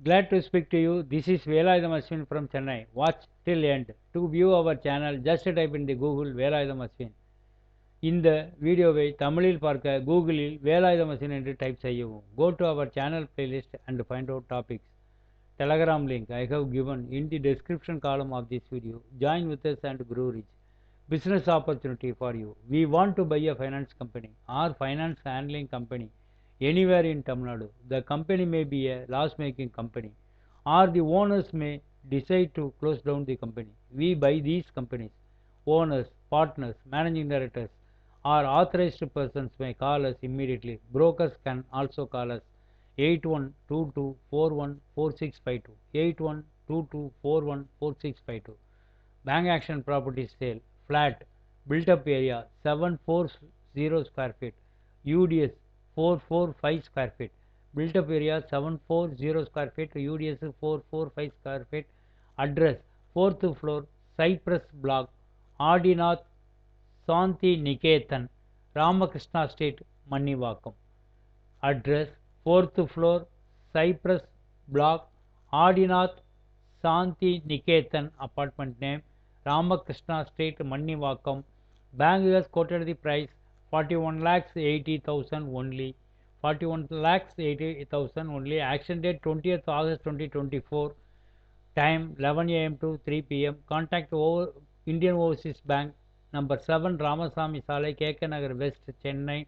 Glad to speak to you. This is Velayudham Ashwin from Chennai. Watch till end. To view our channel, just type in the Google Velayudham Ashwin. இந்த வீடியோவை தமிழில் பார்க்க கூகுளில் வேலாயுதம் அஸ்வின் என்று type செய்யவும். Go to our channel playlist and find out topics. Telegram link I have given in the description column of this video. Join with us and grow rich. Business opportunity for you. We want to buy a finance company or finance handling company anywhere in Tamil Nadu. The company may be a loss-making company or the owners may decide to close down the company. We buy these companies. Owners, partners, managing directors or authorized persons may call us immediately. Brokers can also call us 8122414652 8122414652. Bank action property sale flat built up area 740 square feet, UDS 445 square feet, built up area 740 square feet, UDS 445 square feet. Address 4th floor, Cypress Block, Adinath Santi Niketan, Ramakrishna Street, Mannivakkam. Address 4th floor, Cypress Block, Adinath Santi Niketan, apartment name Ramakrishna Street, Mannivakkam. Bank has quoted the price 41,80,000 only. 41,80,000 only. Action date 20th August 2024. Time 11 a.m. to 3 p.m. Contact Indian Overseas Bank, number 7 Ramasamy Salai, KK Nagar West, Chennai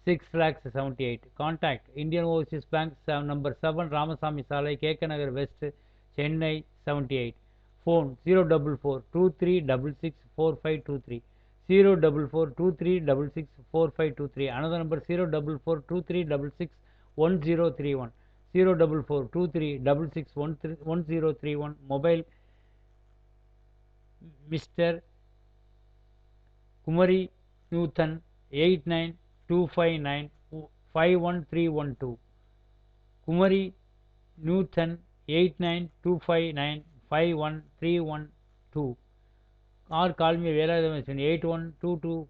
6,78,000. Contact Indian Overseas Bank, number 7 Ramasamy Salai, KK Nagar West, Chennai 78. Phone 04423664523 04423664523. Another number 04423661031 04423661031. Mobile Mr. Kumari Newton 8925951312. Kumari Newton 8925951312. Or call me Velayudham Ashwin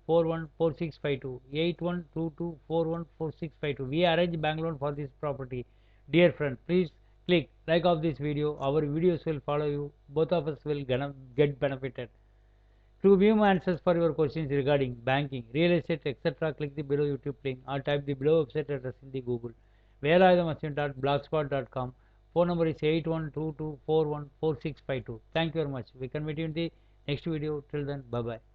8122414652 8122414652. We arrange bank loan for this property. Dear friend, please click like of this video. Our videos will follow you. Both of us will get benefited. To view my answers for your questions regarding banking, real estate, etc., click the below YouTube link or type the below website address in the Google. velayudhamashwin.blogspot.com. Phone number is 8122414652. Thank you very much. We can meet you in the next video. Till then, bye bye.